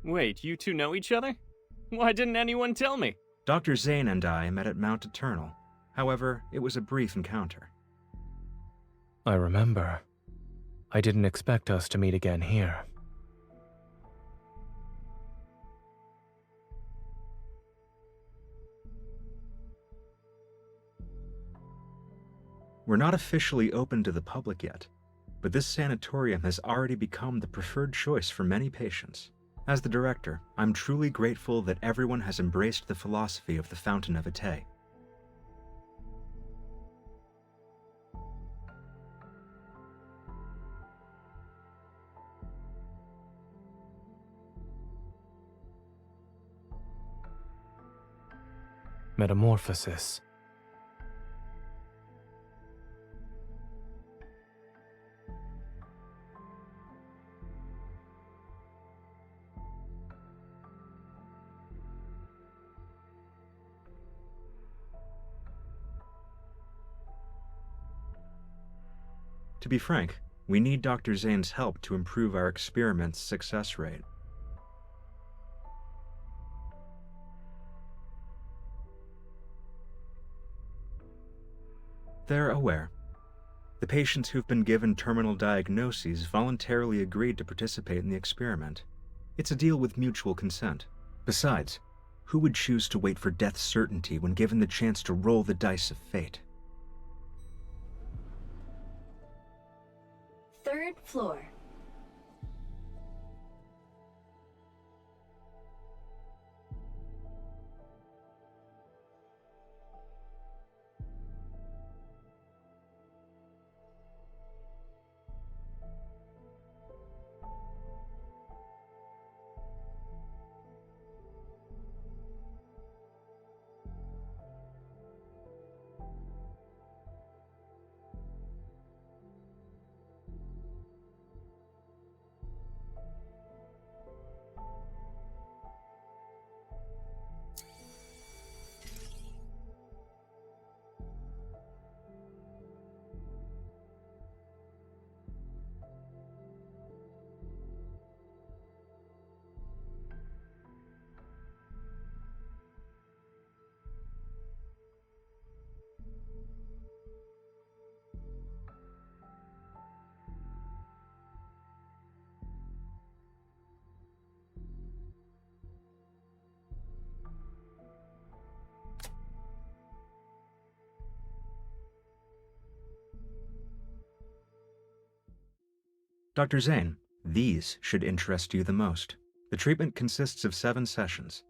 Wait, you two know each other? Why didn't anyone tell me? Dr. Zane and I met at Mount Eternal. However, it was a brief encounter. I remember. I didn't expect us to meet again here. We're not officially open to the public yet, but this sanatorium has already become the preferred choice for many patients. As the director, I'm truly grateful that everyone has embraced the philosophy of the Fountain of Ite. Metamorphosis. To be frank, we need Dr. Zane's help to improve our experiment's success rate. They're aware. The patients who've been given terminal diagnoses voluntarily agreed to participate in the experiment. It's a deal with mutual consent. Besides, who would choose to wait for death's certainty when given the chance to roll the dice of fate? Third floor. Dr. Zane, these should interest you the most. The treatment consists of 7 sessions.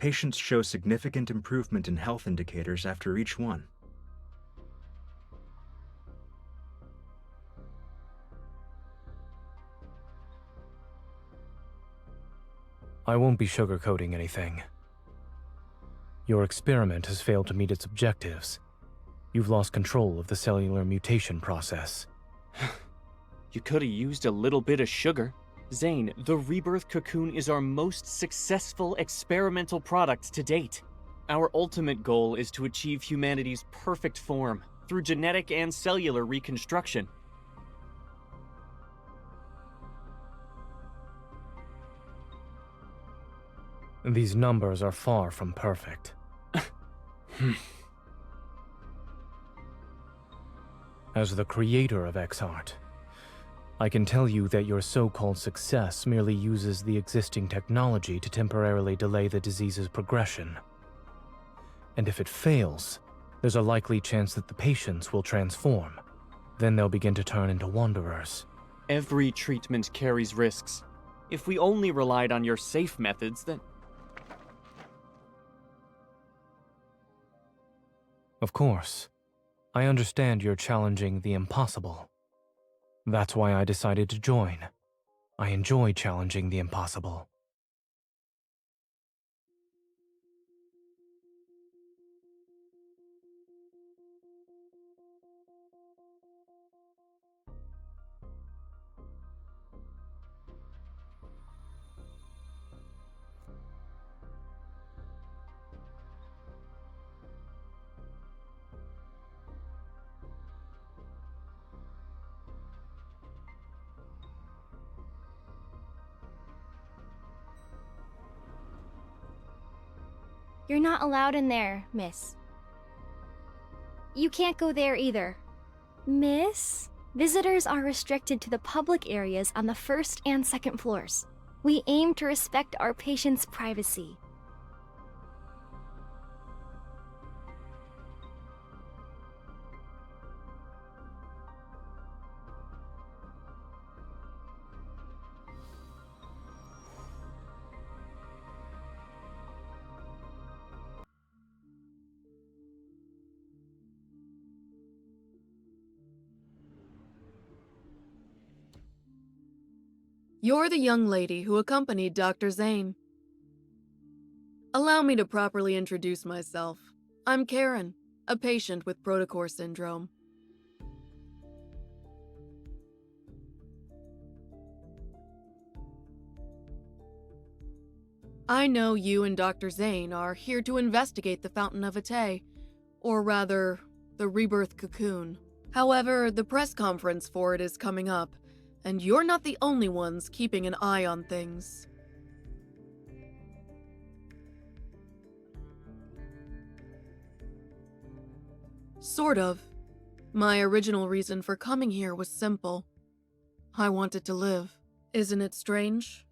Patients show significant improvement in health indicators after each one. I won't be sugarcoating anything. Your experiment has failed to meet its objectives. You've lost control of the cellular mutation process. You could have used a little bit of sugar. Zane, the Rebirth cocoon is our most successful experimental product to date. Our ultimate goal is to achieve humanity's perfect form through genetic and cellular reconstruction. These numbers are far from perfect. As the creator of X-Art, I can tell you that your so-called success merely uses the existing technology to temporarily delay the disease's progression. And if it fails, there's a likely chance that the patients will transform. Then they'll begin to turn into wanderers. Every treatment carries risks. If we only relied on your safe methods, then... Of course, I understand you're challenging the impossible. That's why I decided to join. I enjoy challenging the impossible. You're not allowed in there, miss. You can't go there either. Miss? Visitors are restricted to the public areas on the first and second floors. We aim to respect our patients' privacy. You're the young lady who accompanied Dr. Zane. Allow me to properly introduce myself. I'm Karen, a patient with Protocore syndrome. I know you and Dr. Zane are here to investigate the Fountain of Ate, or rather, the Rebirth Cocoon. However, the press conference for it is coming up, and you're not the only ones keeping an eye on things. Sort of. My original reason for coming here was simple. I wanted to live. Isn't it strange?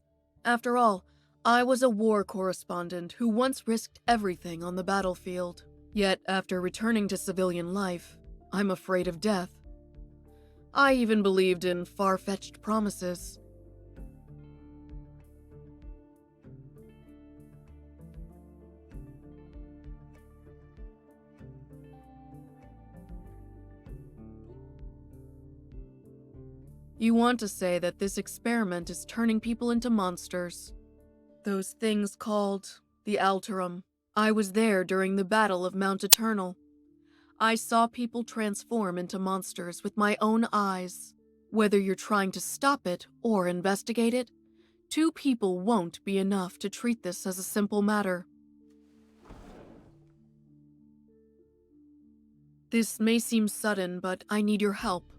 After all, I was a war correspondent who once risked everything on the battlefield. Yet, after returning to civilian life, I'm afraid of death. I even believed in far-fetched promises. You want to say that this experiment is turning people into monsters. Those things called the Alterum. I was there during the Battle of Mount Eternal. I saw people transform into monsters with my own eyes. Whether you're trying to stop it or investigate it, 2 people won't be enough to treat this as a simple matter. This may seem sudden, but I need your help.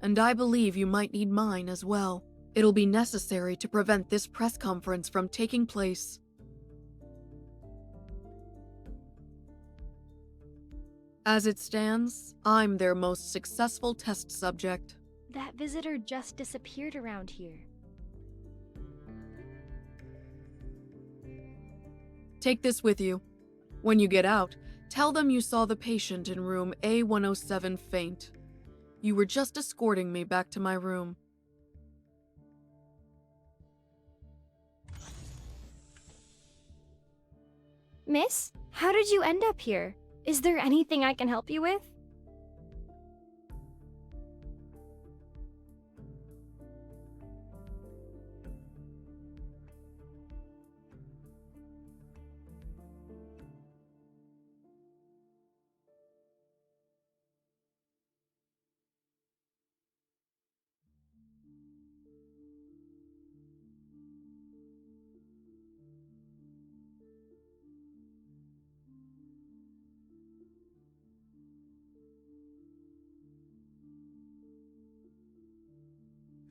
And I believe you might need mine as well. It'll be necessary to prevent this press conference from taking place. As it stands, I'm their most successful test subject. That visitor just disappeared around here. Take this with you. When you get out, tell them you saw the patient in room A107 faint. You were just escorting me back to my room. Miss, how did you end up here? Is there anything I can help you with?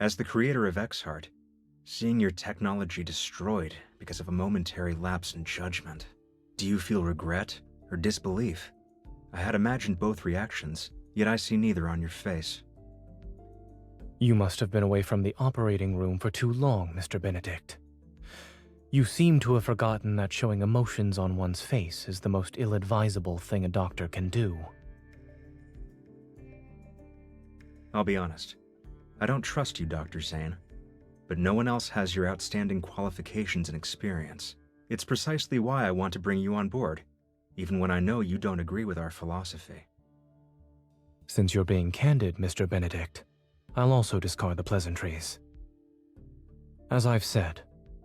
As the creator of Exart, seeing your technology destroyed because of a momentary lapse in judgment, do you feel regret or disbelief? I had imagined both reactions, yet I see neither on your face. You must have been away from the operating room for too long, Mr. Benedict. You seem to have forgotten that showing emotions on one's face is the most ill-advisable thing a doctor can do. I'll be honest. I don't trust you, Dr. Zane. But no one else has your outstanding qualifications and experience. It's precisely why I want to bring you on board, even when I know you don't agree with our philosophy. Since you're being candid, Mr. Benedict, I'll also discard the pleasantries. As I've said,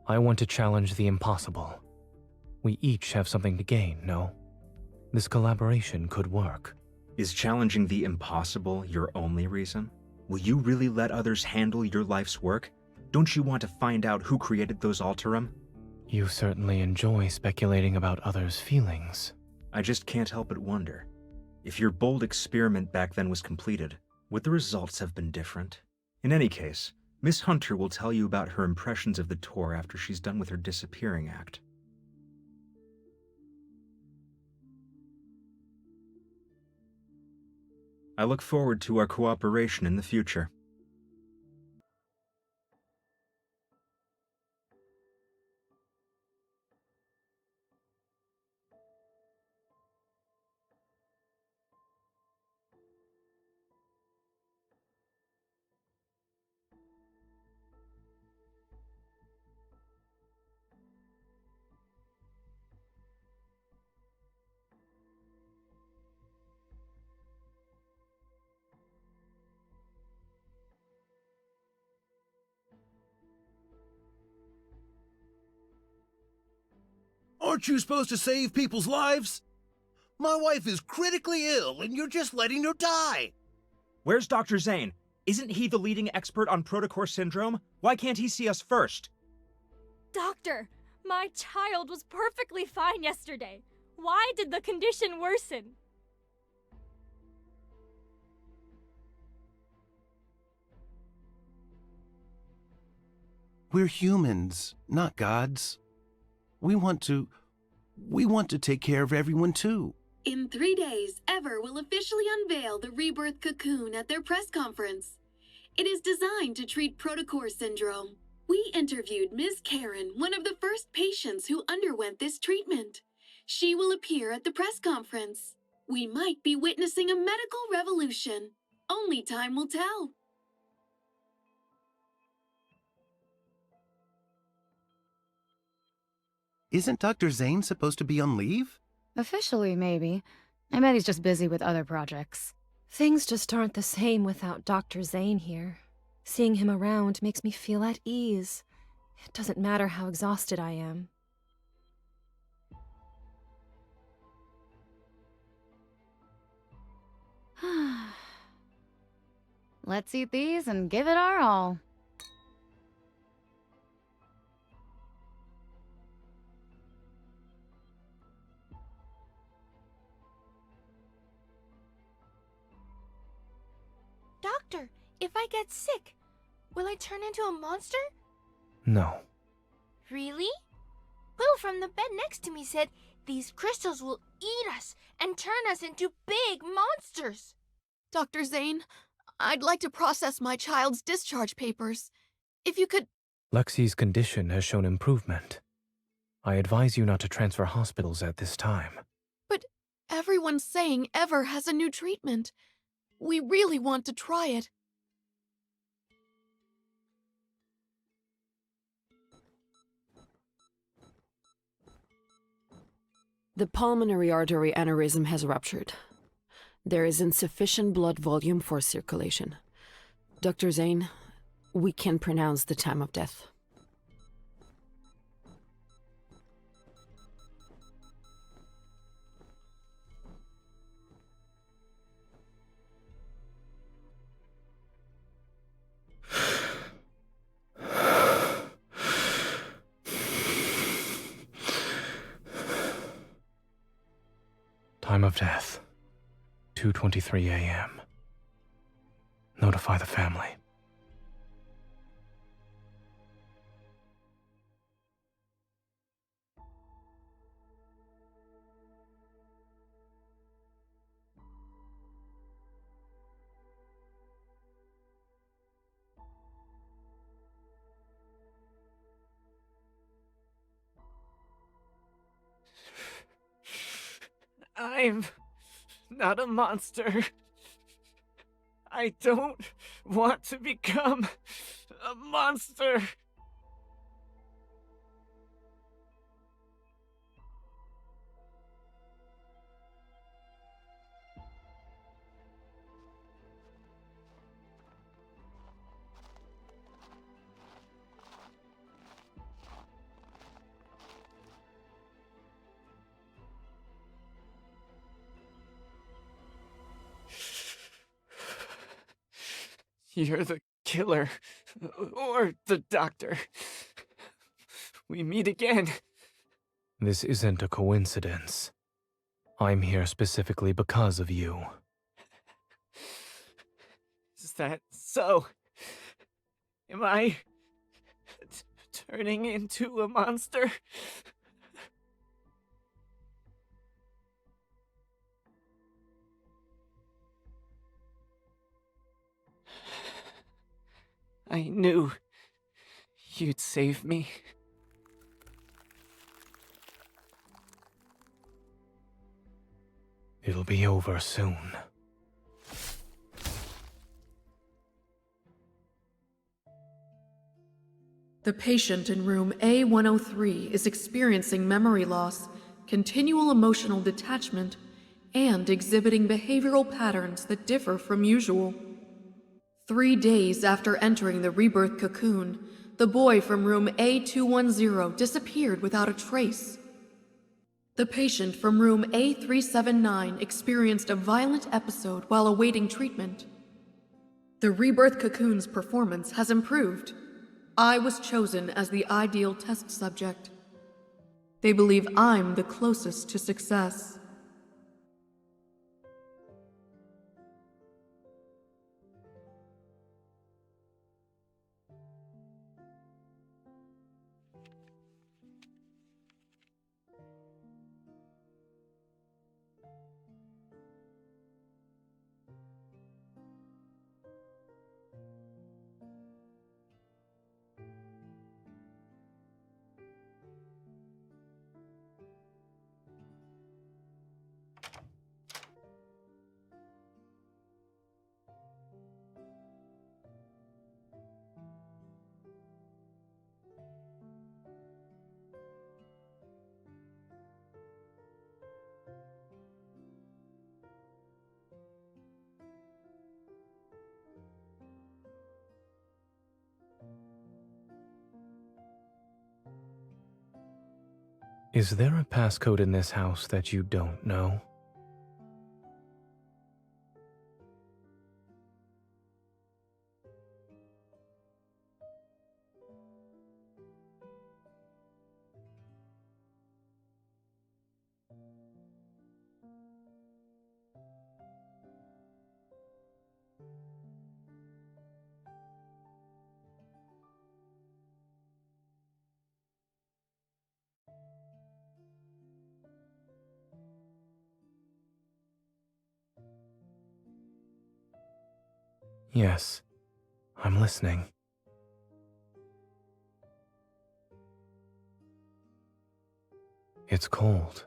I want to challenge the impossible. We each have something to gain, no? This collaboration could work. Is challenging the impossible your only reason? Will you really let others handle your life's work? Don't you want to find out who created those Alterum? You certainly enjoy speculating about others' feelings. I just can't help but wonder. If your bold experiment back then was completed, would the results have been different? In any case, Miss Hunter will tell you about her impressions of the tour after she's done with her disappearing act. I look forward to our cooperation in the future. Aren't you supposed to save people's lives? My wife is critically ill and you're just letting her die. Where's Dr. Zane? Isn't he the leading expert on protocore syndrome? Why can't he see us first? Doctor, my child was perfectly fine yesterday. Why did the condition worsen? We're humans, not gods. We want to take care of everyone too. In 3 days, Ever will officially unveil the Rebirth cocoon at their press conference. It is designed to treat protocore syndrome. We interviewed Ms. Karen, one of the first patients who underwent this treatment. She will appear at the press conference. We might be witnessing a medical revolution. Only time will tell. Isn't Dr. Zane supposed to be on leave? Officially, maybe. I bet he's just busy with other projects. Things just aren't the same without Dr. Zane here. Seeing him around makes me feel at ease. It doesn't matter how exhausted I am. Let's eat these and give it our all. Doctor, if I get sick, will I turn into a monster? No. Really? Will from the bed next to me said these crystals will eat us and turn us into big monsters. Dr. Zane, I'd like to process my child's discharge papers. If you could... Lexi's condition has shown improvement. I advise you not to transfer hospitals at this time. But everyone's saying Ever has a new treatment. We really want to try it. The pulmonary artery aneurysm has ruptured. There is insufficient blood volume for circulation. Dr. Zane, we can pronounce the time of death. Time of death, 2:23 a.m. Notify the family. I'm not a monster. I don't want to become a monster. You're the killer, or the doctor. We meet again. This isn't a coincidence. I'm here specifically because of you. Is that so? Am I turning into a monster? I knew you'd save me. It'll be over soon. The patient in room A103 is experiencing memory loss, continual emotional detachment, and exhibiting behavioral patterns that differ from usual. 3 days after entering the rebirth cocoon, the boy from room A210 disappeared without a trace. The patient from room A379 experienced a violent episode while awaiting treatment. The rebirth cocoon's performance has improved. I was chosen as the ideal test subject. They believe I'm the closest to success. Is there a passcode in this house that you don't know? Yes, I'm listening. It's cold.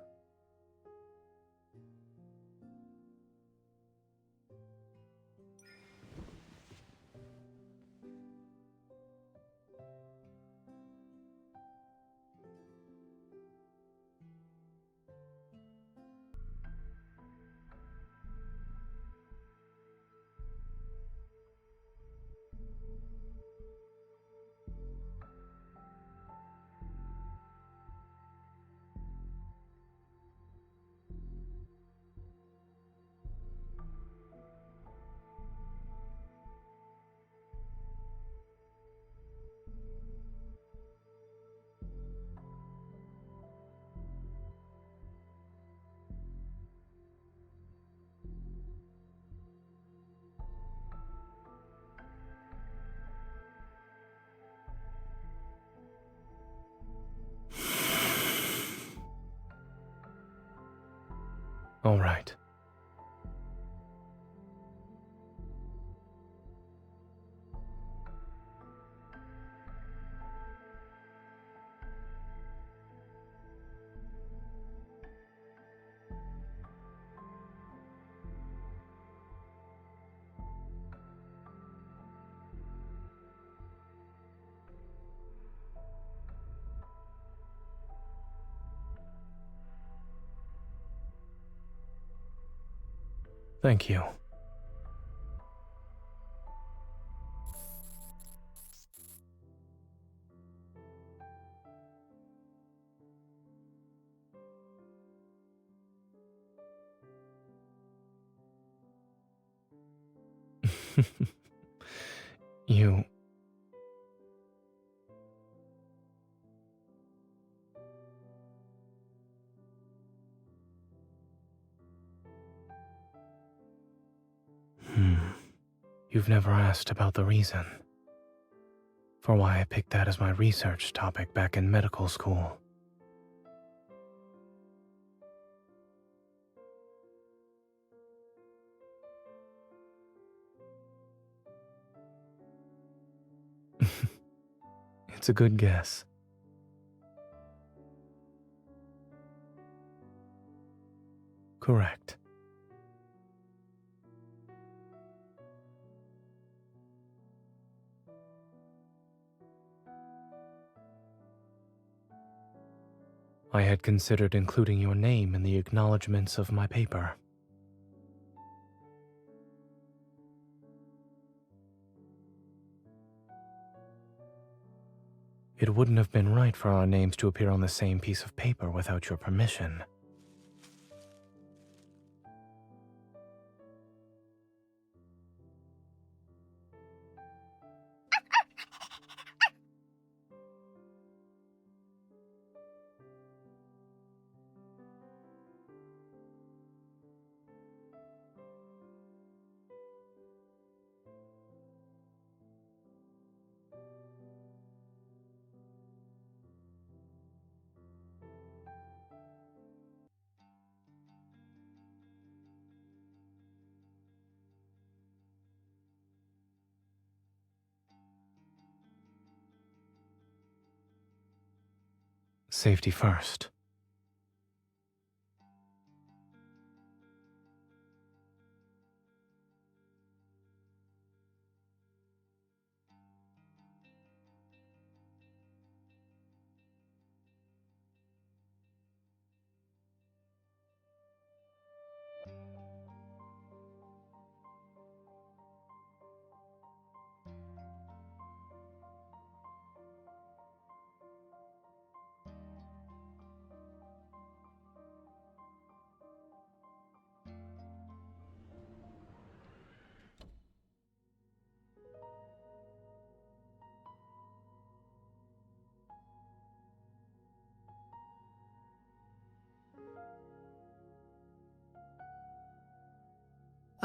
All right. Thank you. You... You've never asked about the reason for why I picked that as my research topic back in medical school. It's a good guess. Correct. I had considered including your name in the acknowledgments of my paper. It wouldn't have been right for our names to appear on the same piece of paper without your permission. Safety first.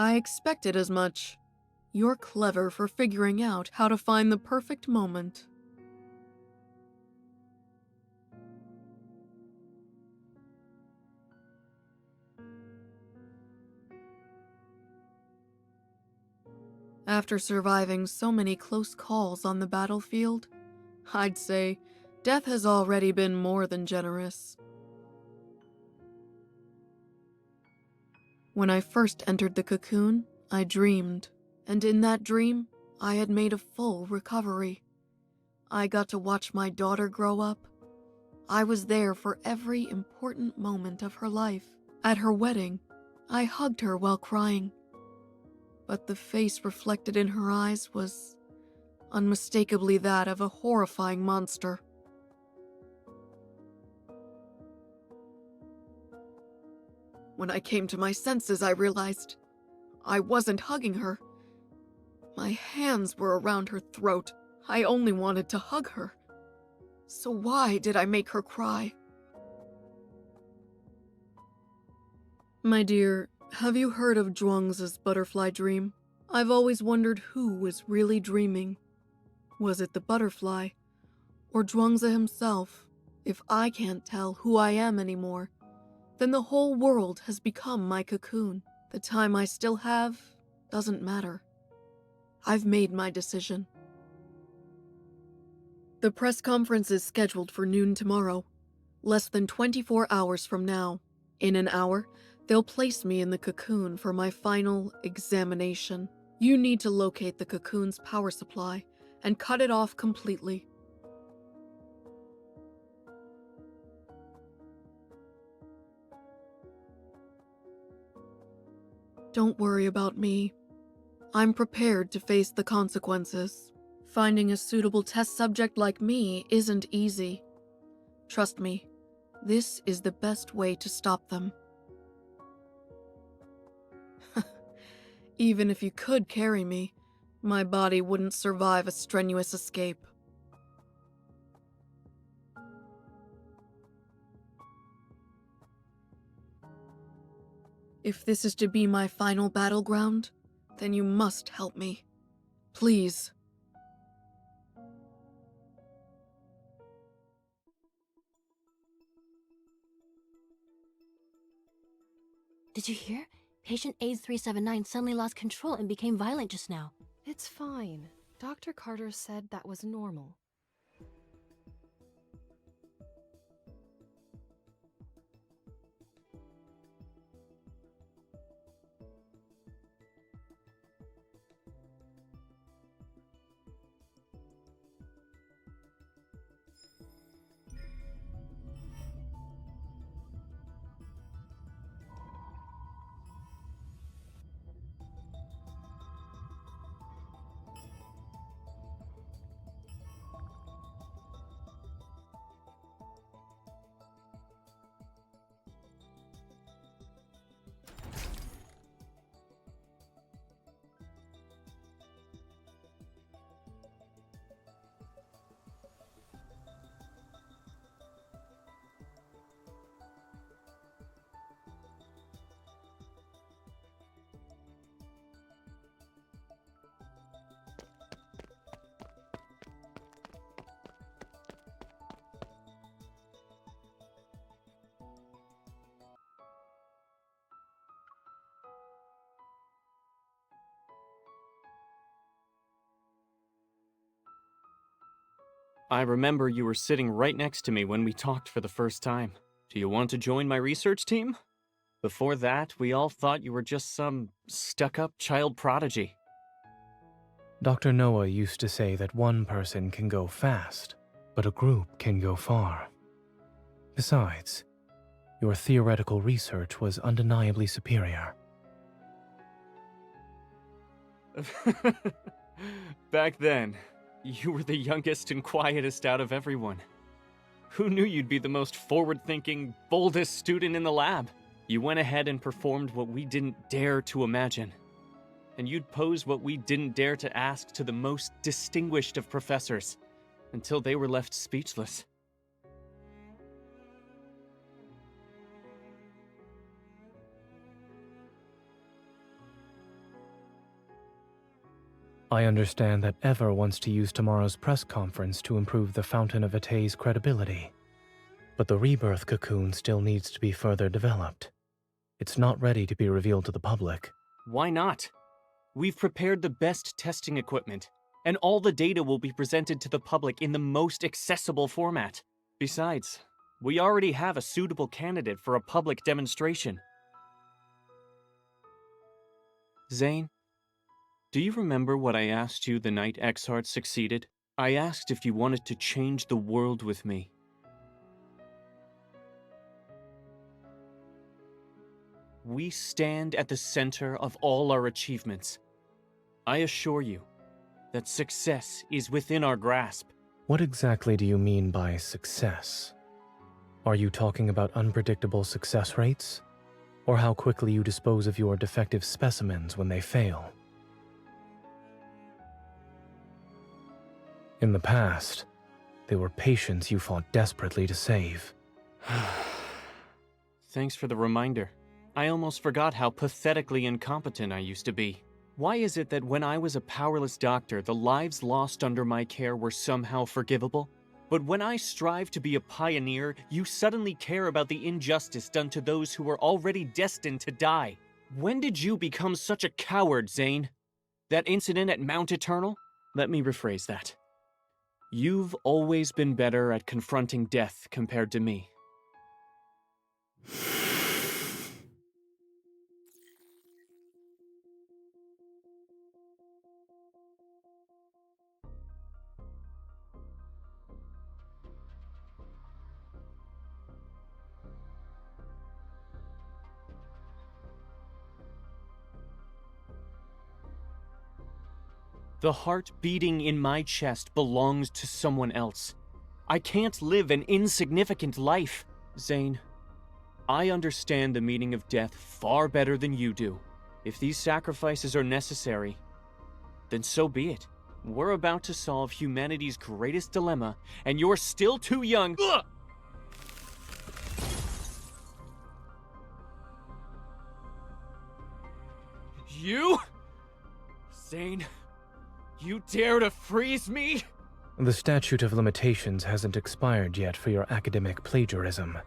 I expected as much. You're clever for figuring out how to find the perfect moment. After surviving so many close calls on the battlefield, I'd say death has already been more than generous. When I first entered the cocoon, I dreamed, and in that dream, I had made a full recovery. I got to watch my daughter grow up. I was there for every important moment of her life. At her wedding, I hugged her while crying. But the face reflected in her eyes was unmistakably that of a horrifying monster. When I came to my senses, I realized I wasn't hugging her. My hands were around her throat. I only wanted to hug her. So why did I make her cry? My dear, have you heard of Zhuangzi's butterfly dream? I've always wondered who was really dreaming. Was it the butterfly, or Zhuangzi himself? If I can't tell who I am anymore, then the whole world has become my cocoon. The time I still have doesn't matter. I've made my decision. The press conference is scheduled for noon tomorrow, less than 24 hours from now. In an hour, they'll place me in the cocoon for my final examination. You need to locate the cocoon's power supply and cut it off completely. Don't worry about me. I'm prepared to face the consequences. Finding a suitable test subject like me isn't easy. Trust me, this is the best way to stop them. Even if you could carry me, my body wouldn't survive a strenuous escape. If this is to be my final battleground, then you must help me. Please. Did you hear? Patient AIDS 379 suddenly lost control and became violent just now. It's fine. Dr. Carter said that was normal. I remember you were sitting right next to me when we talked for the first time. Do you want to join my research team? Before that, we all thought you were just some stuck-up child prodigy. Dr. Noah used to say that one person can go fast, but a group can go far. Besides, your theoretical research was undeniably superior. Back then, you were the youngest and quietest out of everyone. Who knew you'd be the most forward-thinking, boldest student in the lab? You went ahead and performed what we didn't dare to imagine. And you'd pose what we didn't dare to ask to the most distinguished of professors, until they were left speechless. I understand that Ever wants to use tomorrow's press conference to improve the Fountain of Vitae's credibility. But the Rebirth cocoon still needs to be further developed. It's not ready to be revealed to the public. Why not? We've prepared the best testing equipment, and all the data will be presented to the public in the most accessible format. Besides, we already have a suitable candidate for a public demonstration. Zane, do you remember what I asked you the night Exart succeeded? I asked if you wanted to change the world with me. We stand at the center of all our achievements. I assure you that success is within our grasp. What exactly do you mean by success? Are you talking about unpredictable success rates? Or how quickly you dispose of your defective specimens when they fail? In the past, they were patients you fought desperately to save. Thanks for the reminder. I almost forgot how pathetically incompetent I used to be. Why is it that when I was a powerless doctor, the lives lost under my care were somehow forgivable? But when I strive to be a pioneer, you suddenly care about the injustice done to those who were already destined to die. When did you become such a coward, Zane? That incident at Mount Eternal? Let me rephrase that. You've always been better at confronting death compared to me. The heart beating in my chest belongs to someone else. I can't live an insignificant life. Zane, I understand the meaning of death far better than you do. If these sacrifices are necessary, then so be it. We're about to solve humanity's greatest dilemma, and you're still too young. Ugh! You? Zane, you dare to freeze me? The statute of limitations hasn't expired yet for your academic plagiarism.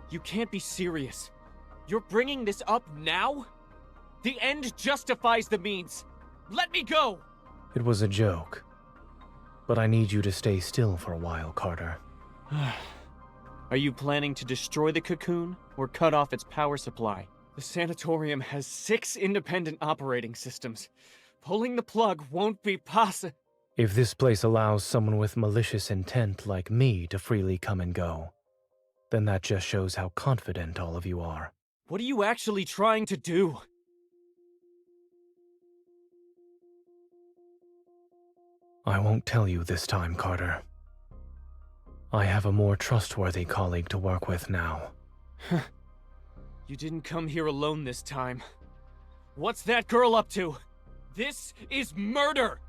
You can't be serious. You're bringing this up now? The end justifies the means. Let me go! It was a joke. But I need you to stay still for a while, Carter. Are you planning to destroy the cocoon or cut off its power supply? The sanatorium has 6 independent operating systems. Pulling the plug won't be possible. If this place allows someone with malicious intent like me to freely come and go, then that just shows how confident all of you are. What are you actually trying to do? I won't tell you this time, Carter. I have a more trustworthy colleague to work with now. You didn't come here alone this time. What's that girl up to? This is murder!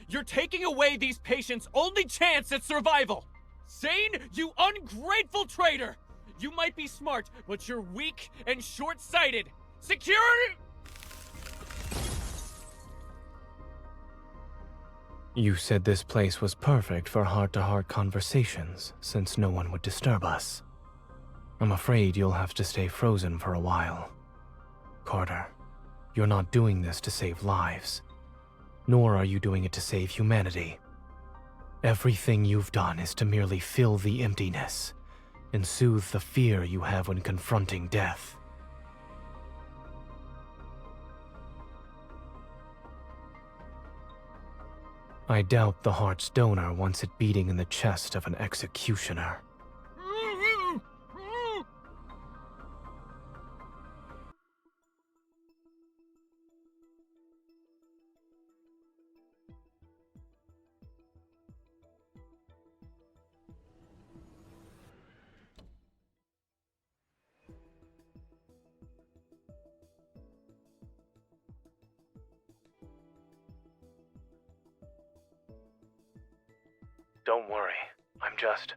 You're taking away these patients' only chance at survival! Zane, you ungrateful traitor! You might be smart, but you're weak and short-sighted! Security! You said this place was perfect for heart-to-heart conversations, since no one would disturb us. I'm afraid you'll have to stay frozen for a while. Carter, you're not doing this to save lives. nor are you doing it to save humanity. Everything you've done is to merely fill the emptiness and soothe the fear you have when confronting death. I doubt the heart's donor wants it beating in the chest of an executioner. Don't worry, I'm just...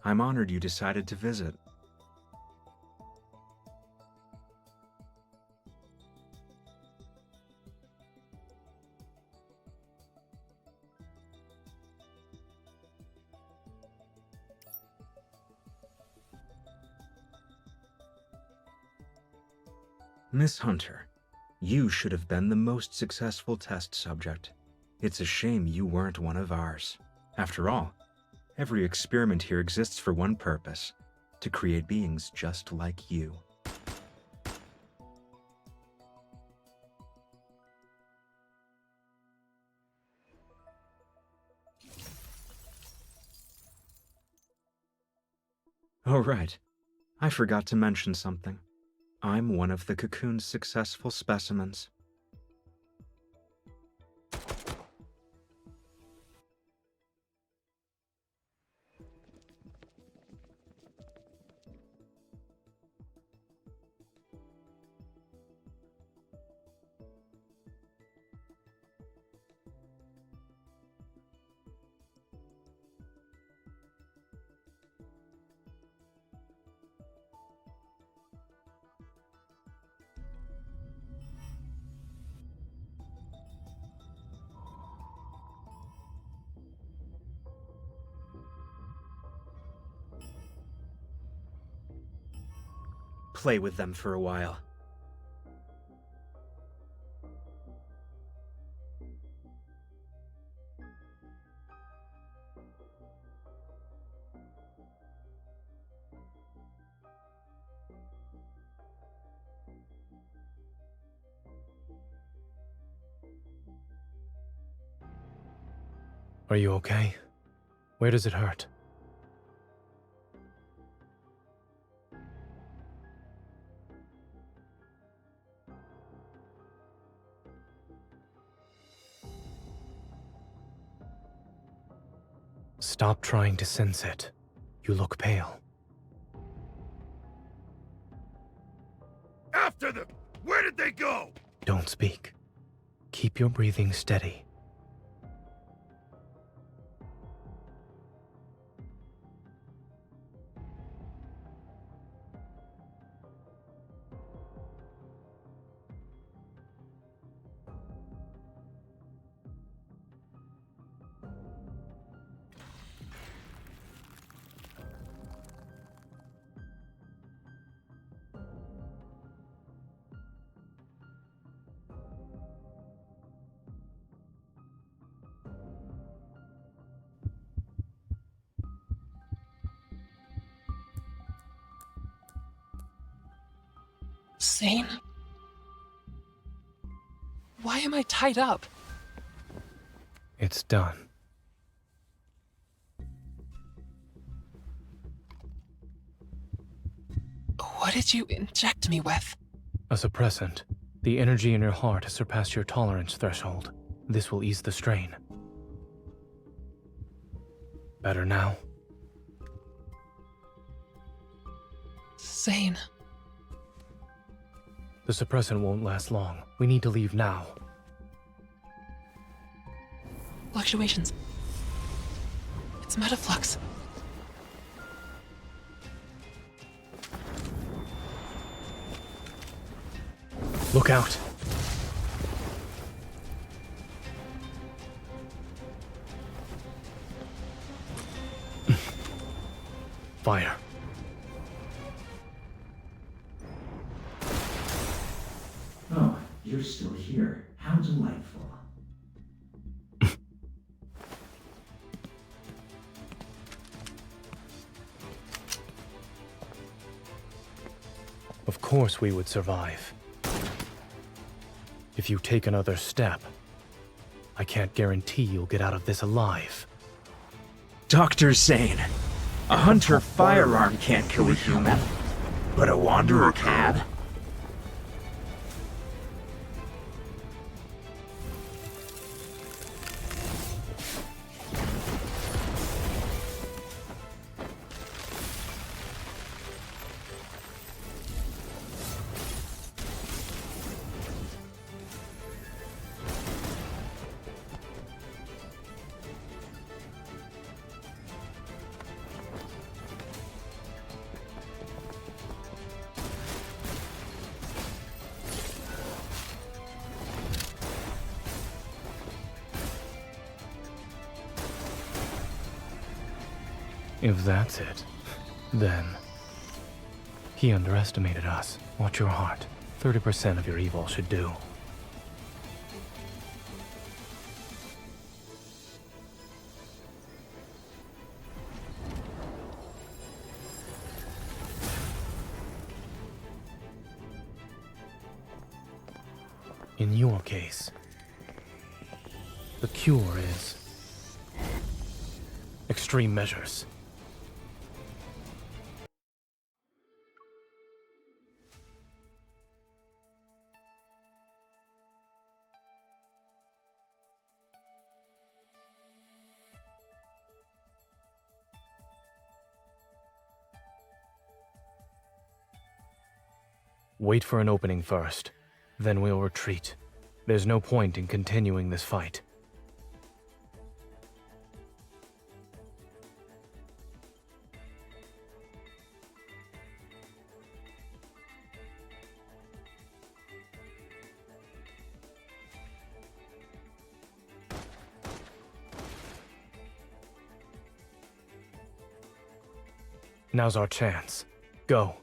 I'm honored you decided to visit. Miss Hunter, you should have been the most successful test subject. It's a shame you weren't one of ours. After all, every experiment here exists for one purpose: to create beings just like you. Oh, right. I forgot to mention something. I'm one of the cocoon's successful specimens. Play with them for a while. Are you okay? Where does it hurt? Stop trying to sense it. You look pale. After them! Where did they go? Don't speak. Keep your breathing steady. Zane? Why am I tied up? It's done. What did you inject me with? A suppressant. The energy in your heart has surpassed your tolerance threshold. This will ease the strain. Better now? Zane. The suppressant won't last long. We need to leave now. Fluctuations. It's metaflux. Look out! Fire. Oh, you're still here. How delightful. Of course we would survive. If you take another step, I can't guarantee you'll get out of this alive. Dr. Zane, a hunter firearm can't kill a human, but a wanderer can. If that's it, then... He underestimated us. Watch your heart. 30% of your evil should do. In your case, the cure is... extreme measures. Wait for an opening first, then we'll retreat. There's no point in continuing this fight. Now's our chance. Go.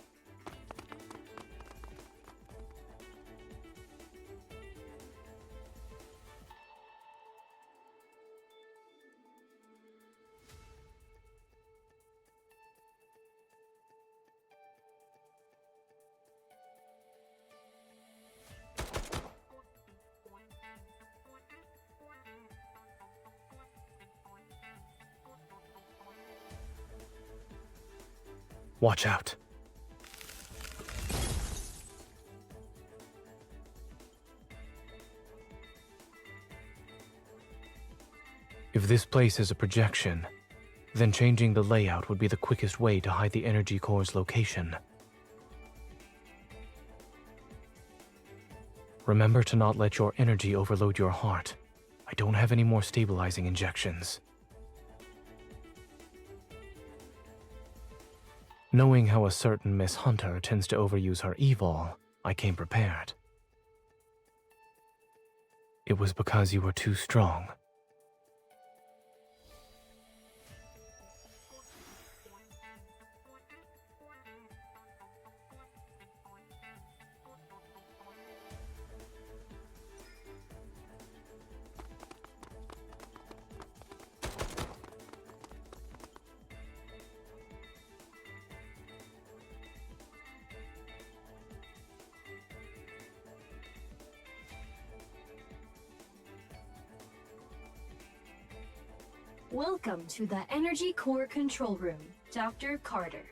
Watch out. If this place is a projection, then changing the layout would be the quickest way to hide the energy core's location. Remember to not let your energy overload your heart. I don't have any more stabilizing injections. Knowing how a certain Miss Hunter tends to overuse her evil, I came prepared. It was because you were too strong. Welcome to the Energy Core Control Room, Dr. Carter.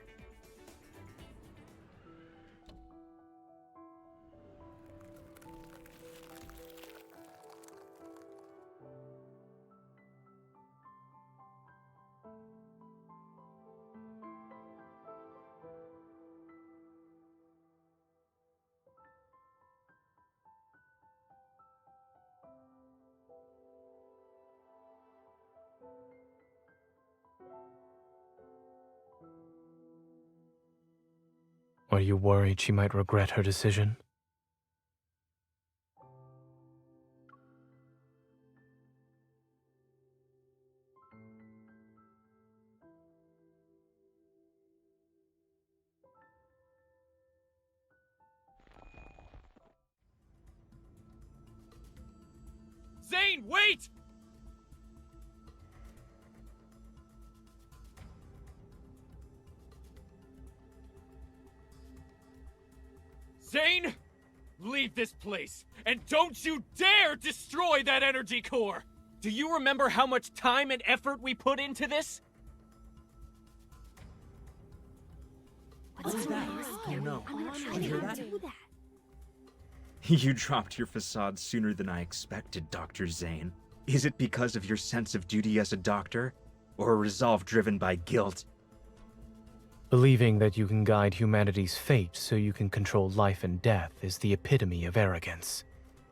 Are you worried she might regret her decision? Zane, wait! Zane, leave this place, and don't you dare destroy that energy core! Do you remember how much time and effort we put into this? What's that? Oh no. I'm gonna try Did you hear to that? do that. You dropped your facade sooner than I expected, Dr. Zane. Is it because of your sense of duty as a doctor? Or a resolve driven by guilt? Believing that you can guide humanity's fate so you can control life and death is the epitome of arrogance.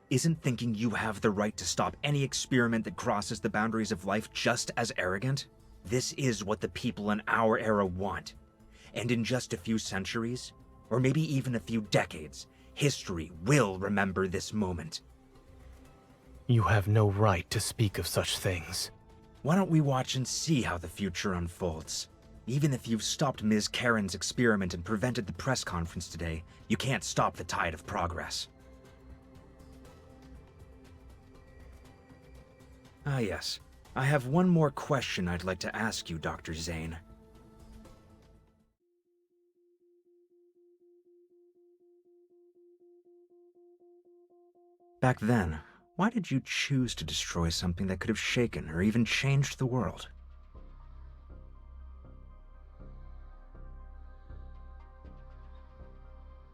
Isn't thinking you have the right to stop any experiment that crosses the boundaries of life just as arrogant? This is what the people in our era want. And in just a few centuries, or maybe even a few decades, history will remember this moment. You have no right to speak of such things. Why don't we watch and see how the future unfolds? Even if you've stopped Ms. Karen's experiment and prevented the press conference today, you can't stop the tide of progress. Ah yes, I have one more question I'd like to ask you, Dr. Zane. Back then, why did you choose to destroy something that could have shaken or even changed the world?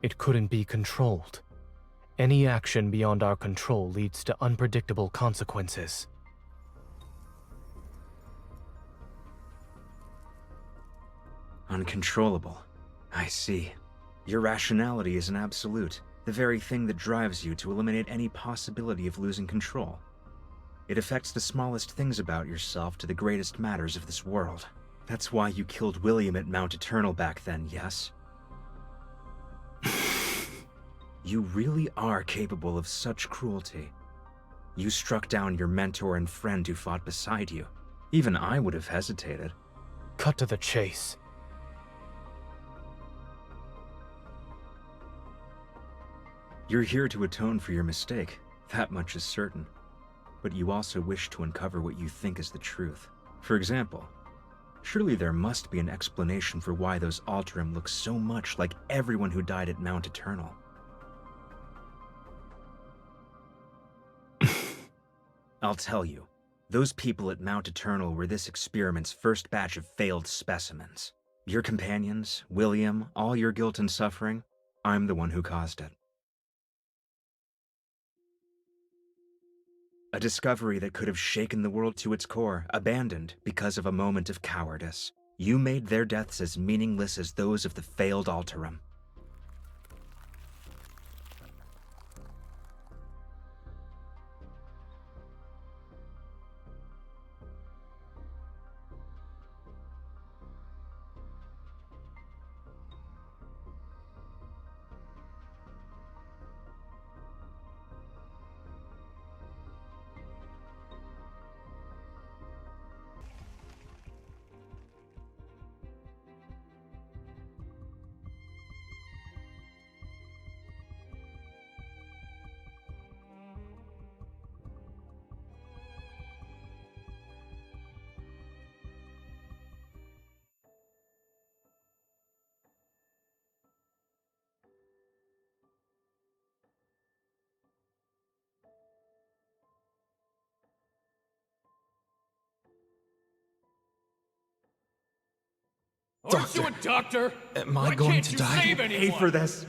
It couldn't be controlled. Any action beyond our control leads to unpredictable consequences. Uncontrollable. I see. Your rationality is an absolute, the very thing that drives you to eliminate any possibility of losing control. It affects the smallest things about yourself to the greatest matters of this world. That's why you killed William at Mount Eternal back then, yes? You really are capable of such cruelty. You struck down your mentor and friend who fought beside you. Even I would have hesitated. Cut to the chase. You're here to atone for your mistake, that much is certain. But you also wish to uncover what you think is the truth. For example, surely there must be an explanation for why those Alterum look so much like everyone who died at Mount Eternal. I'll tell you, those people at Mount Eternal were this experiment's first batch of failed specimens. Your companions, William, all your guilt and suffering, I'm the one who caused it. A discovery that could have shaken the world to its core, abandoned because of a moment of cowardice. You made their deaths as meaningless as those of the failed Alterum. Aren't you a doctor? Am Why I going can't to you die? save Pay anyone? for this?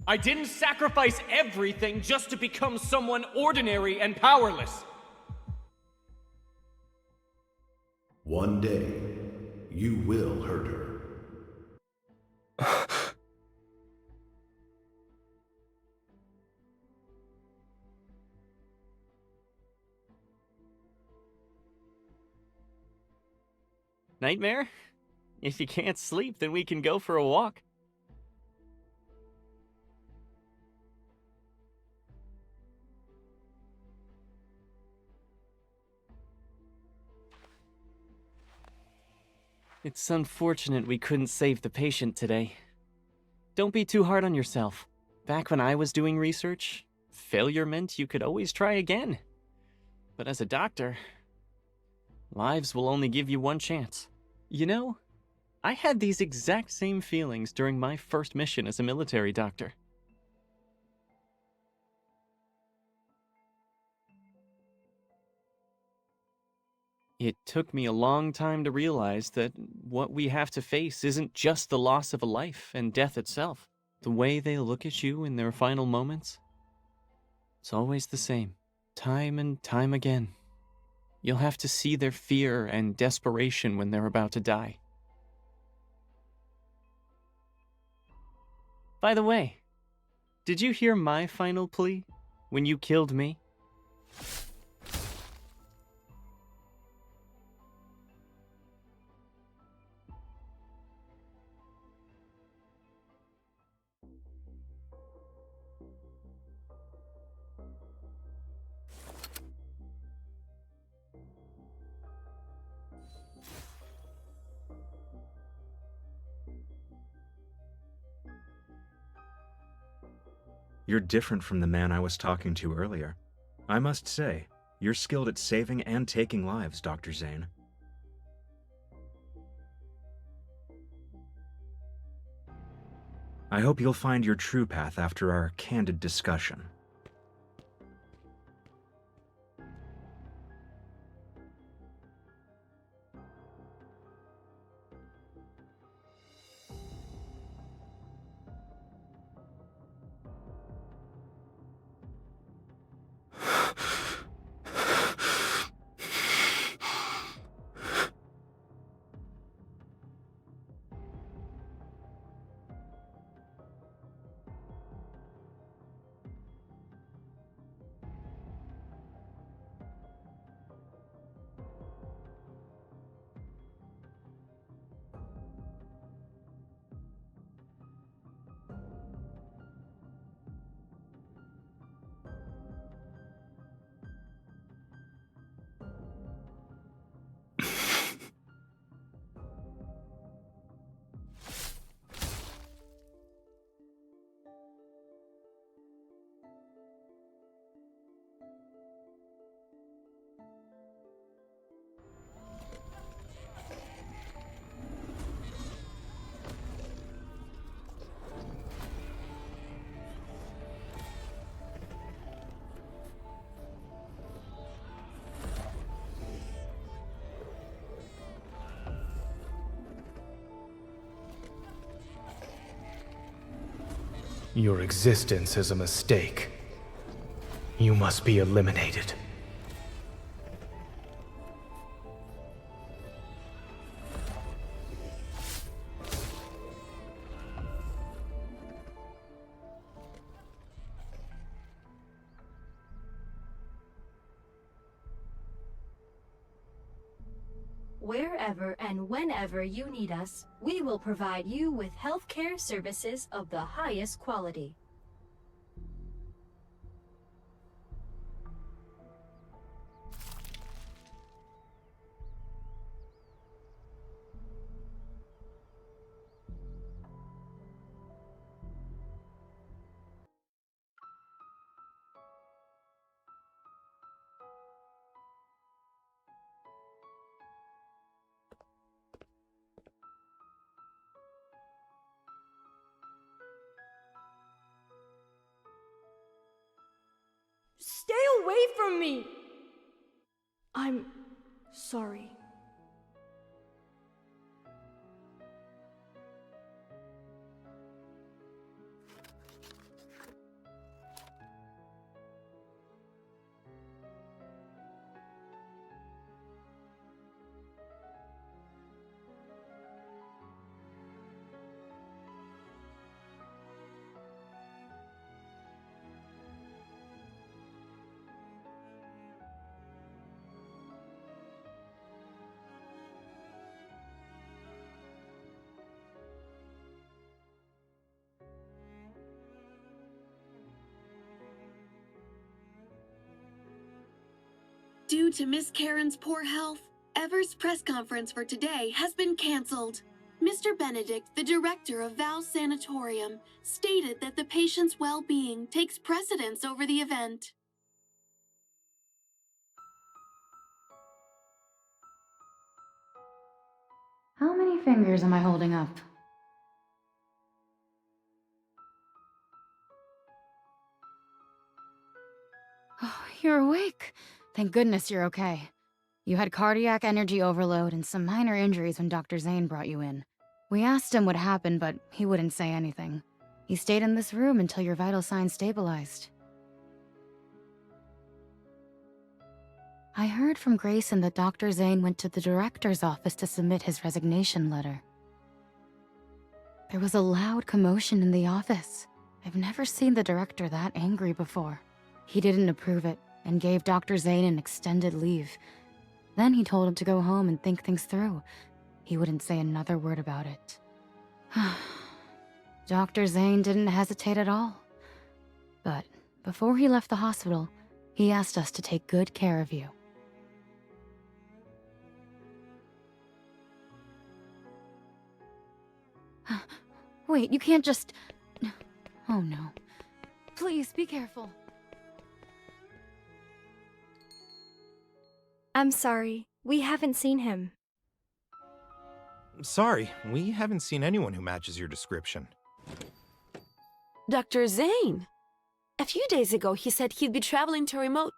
I didn't sacrifice everything just to become someone ordinary and powerless. One day, you will hurt her. Nightmare? If you can't sleep, then we can go for a walk. It's unfortunate we couldn't save the patient today. Don't be too hard on yourself. Back when I was doing research, failure meant you could always try again. But as a doctor, lives will only give you one chance. You know, I had these exact same feelings during my first mission as a military doctor. It took me a long time to realize that what we have to face isn't just the loss of a life and death itself. The way they look at you in their final moments, it's always the same, time and time again. You'll have to see their fear and desperation when they're about to die. By the way, did you hear my final plea when you killed me? You're different from the man I was talking to earlier. I must say, you're skilled at saving and taking lives, Dr. Zane. I hope you'll find your true path after our candid discussion. Your existence is a mistake. You must be eliminated. Wherever and whenever you need us, we will provide you with healthcare services of the highest quality. Stay away from me! I'm sorry. Due to Miss Karen's poor health, Ever's press conference for today has been canceled. Mr. Benedict, the director of Val's Sanatorium, stated that the patient's well-being takes precedence over the event. How many fingers am I holding up? Oh, you're awake. Thank goodness you're okay. You had cardiac energy overload and some minor injuries when Dr. Zane brought you in. We asked him what happened, but he wouldn't say anything. He stayed in this room until your vital signs stabilized. I heard from Grayson that Dr. Zane went to the director's office to submit his resignation letter. There was a loud commotion in the office. I've never seen the director that angry before. He didn't approve it and gave Dr. Zane an extended leave. Then he told him to go home and think things through. He wouldn't say another word about it. Dr. Zane didn't hesitate at all. But before he left the hospital, he asked us to take good care of you. Wait, you can't just... Oh no. Please, be careful. I'm sorry. We haven't seen him. Sorry, we haven't seen anyone who matches your description. Dr. Zane! A few days ago, he said he'd be traveling to remote...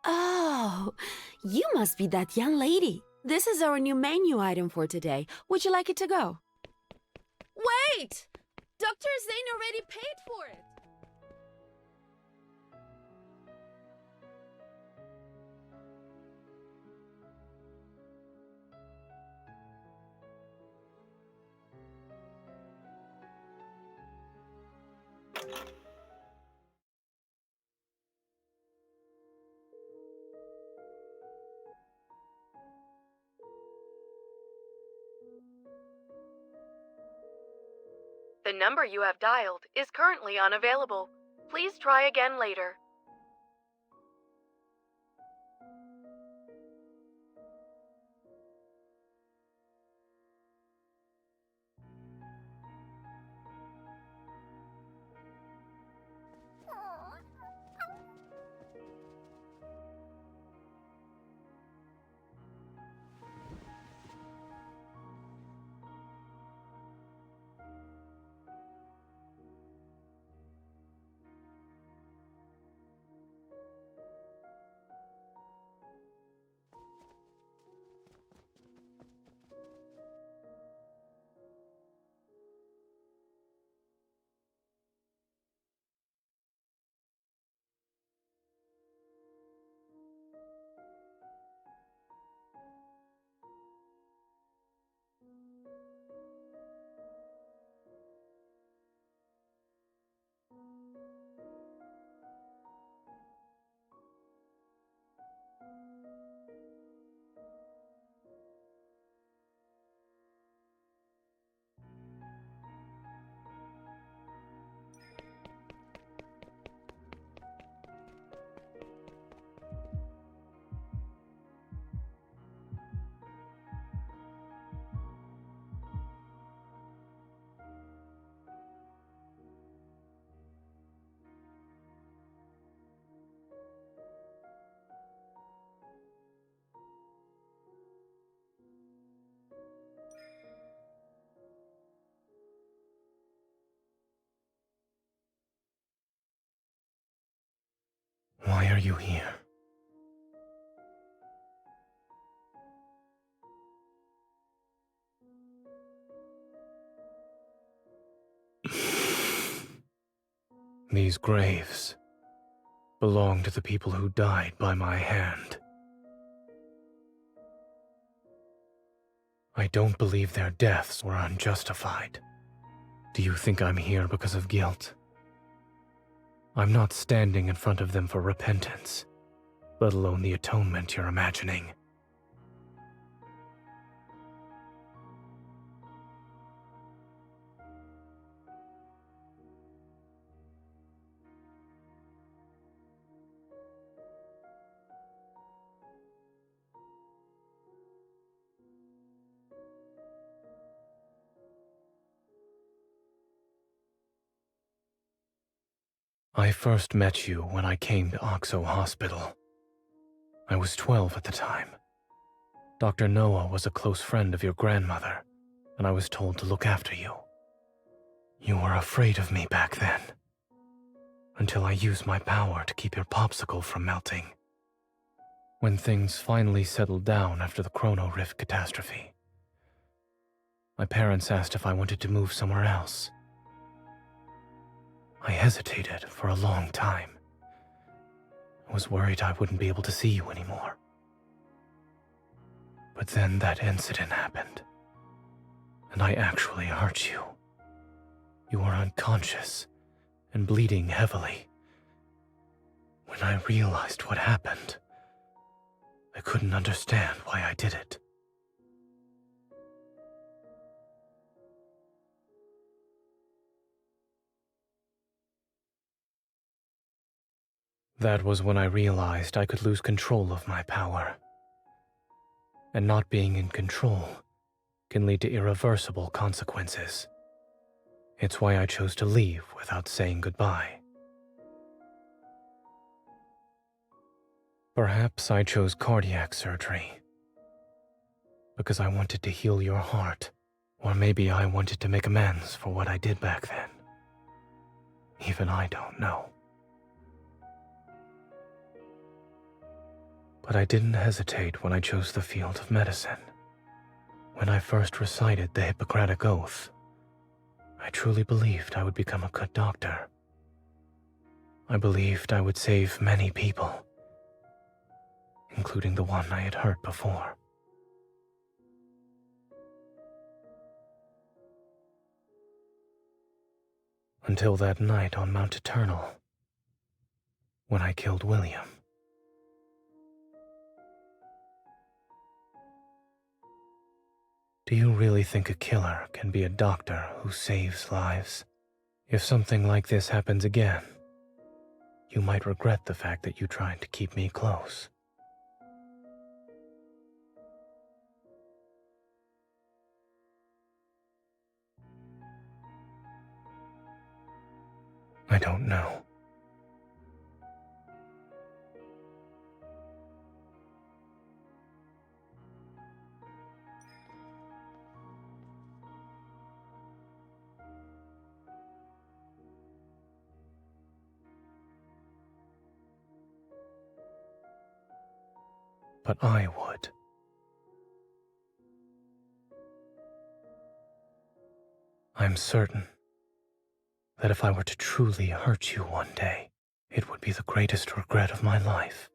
Oh, you must be that young lady. This is our new menu item for today. Would you like it to go? Wait! Dr. Zane already paid for it! The number you have dialed is currently unavailable. Please try again later. Why are you here? These graves belong to the people who died by my hand. I don't believe their deaths were unjustified. Do you think I'm here because of guilt? I'm not standing in front of them for repentance, let alone the atonement you're imagining. I first met you when I came to Oxo Hospital. I was 12 at the time. Dr. Noah was a close friend of your grandmother, and I was told to look after you. You were afraid of me back then, until I used my power to keep your popsicle from melting. When things finally settled down after the Chrono Rift catastrophe, my parents asked if I wanted to move somewhere else. I hesitated for a long time. I was worried I wouldn't be able to see you anymore. But then that incident happened, and I actually hurt you. You were unconscious and bleeding heavily. When I realized what happened, I couldn't understand why I did it. That was when I realized I could lose control of my power. And not being in control can lead to irreversible consequences. It's why I chose to leave without saying goodbye. Perhaps I chose cardiac surgery because I wanted to heal your heart, or maybe I wanted to make amends for what I did back then. Even I don't know. But I didn't hesitate when I chose the field of medicine. When I first recited the Hippocratic Oath, I truly believed I would become a good doctor. I believed I would save many people, including the one I had hurt before. Until that night on Mount Eternal, when I killed William. Do you really think a killer can be a doctor who saves lives? If something like this happens again, you might regret the fact that you tried to keep me close. I don't know. But I would. I'm certain that if I were to truly hurt you one day, it would be the greatest regret of my life.